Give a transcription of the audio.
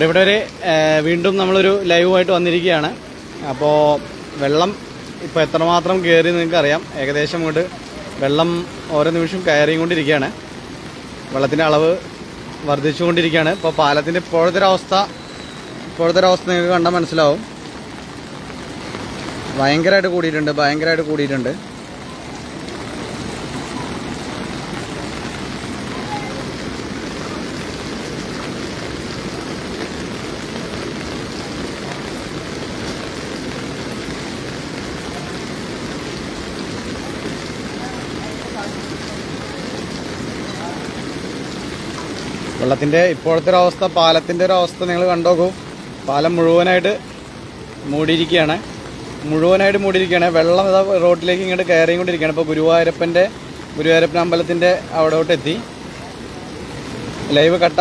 ഇവിടെ ഒരു വീണ്ടും നമ്മളൊരു ലൈവുമായിട്ട് വന്നിരിക്കുകയാണ്. അപ്പോൾ വെള്ളം ഇപ്പോൾ എത്രമാത്രം കയറി നിങ്ങൾക്കറിയാം. ഏകദേശം ഇങ്ങോട്ട് വെള്ളം ഓരോ നിമിഷം കയറിയും കൊണ്ടിരിക്കുകയാണ്. വെള്ളത്തിൻ്റെ അളവ് വർദ്ധിച്ചുകൊണ്ടിരിക്കുകയാണ്. ഇപ്പോൾ പാലത്തിൻ്റെ ഇപ്പോഴത്തെ ഒരവസ്ഥ നിങ്ങൾക്ക് കണ്ടാൽ മനസ്സിലാവും. ഭയങ്കരമായിട്ട് കൂടിയിട്ടുണ്ട്. വെള്ളത്തിൻ്റെ ഇപ്പോഴത്തെ ഒരവസ്ഥ, പാലത്തിൻ്റെ ഒരവസ്ഥ നിങ്ങൾ കണ്ടോക്കൂ. പാലം മുഴുവനായിട്ട് മൂടിയിരിക്കുകയാണ്. വെള്ളം റോഡിലേക്ക് ഇങ്ങോട്ട് കയറിക്കൊണ്ടിരിക്കുകയാണ്. ഇപ്പോൾ ഗുരുവായൂരപ്പൻ അമ്പലത്തിൻ്റെ അവിടോട്ട് എത്തി. ലൈവ് കട്ട